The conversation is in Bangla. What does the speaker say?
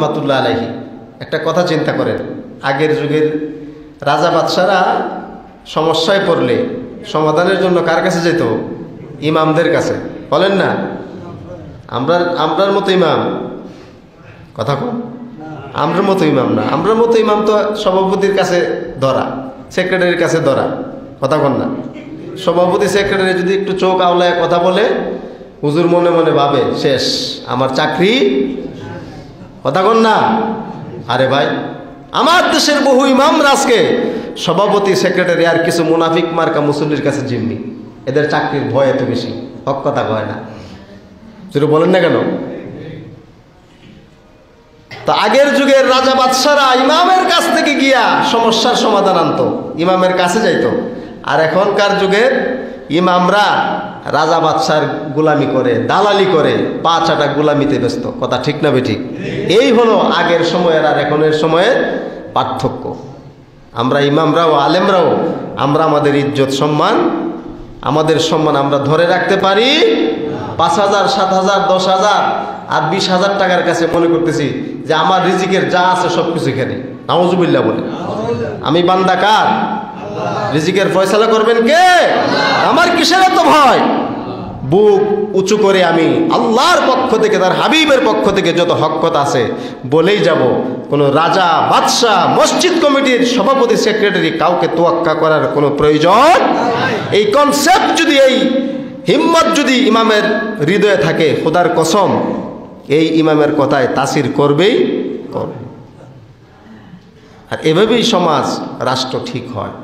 রহমাতুল্লাহ আলাইহি একটা কথা চিন্তা করেন, আগের যুগের রাজা বাদশারা সমস্যায় পড়লে সমাধানের জন্য কার কাছে যেত? ইমামদের কাছে। বলেন না, আমরার মতো ইমাম, কথা কম, আমরার মতো ইমাম না। আমরার মতো ইমাম তো সভাপতির কাছে ধরা, সেক্রেটারির কাছে ধরা, কথা কন না। সভাপতি সেক্রেটারি যদি একটু চোখ আওলায় কথা বলে, হুজুর মনে মনে ভাবে শেষ, আমার চাকরি, কথা কন না। আরে ভাই, আমার দেশের বহু ইমামরা আজকে সভাপতি সেক্রেটারি আর কিছু মুনাফিক মার্কা মুসল্লির কাছে জিম্মি। এদের চাকরির ভয় এত বেশি, হক কথা কয় না। যেটা বলেন না কেন? তো আগের যুগের রাজা বাদশারা ইমামের কাছ থেকে গিয়া সমস্যার সমাধান আনতো, ইমামের কাছে যাইতো। আর এখনকার যুগের ইমামরা রাজা বাদশার গোলামি করে, দালালি করে, পা চাটা গোলামিতে ব্যস্ত। কথা ঠিক না বেঠিক? এই হলো আগের সময়ের আর এখনের সময়ের পার্থক্য। আমরা ইমামরাও আলেমরাও আমরা আমাদের ইজ্জত সম্মান, আমাদের সম্মান আমরা ধরে রাখতে পারি। 5,000, 7,000, 10,000 আর 20,000 টাকার কাছে মনে করতেছি যে আমার রিজিকের যা আছে সব কিছু এখানে। নাউজুবিল্লাহ বলে। আমি বান্দা কার? রিজিকের ফয়সালা করবেন কে? আমার কিসের এত ভয়? বুক উঁচু করে আমি আল্লাহর পক্ষ থেকে, তার হাবিবের পক্ষ থেকে যত হক কথা আছে বলেই যাব। কোনো রাজা, বাদশাহ, মসজিদ কমিটির সভাপতি, সেক্রেটারি কাউকে তোয়াক্কা করার কোনো প্রয়োজন। এই কনসেপ্ট যদি, এই হিম্মত যদি ইমামের হৃদয়ে থাকে, খোদার কসম এই ইমামের কথায় তাসির করবেই করবে। আর এভাবেই সমাজ, রাষ্ট্র ঠিক হয়।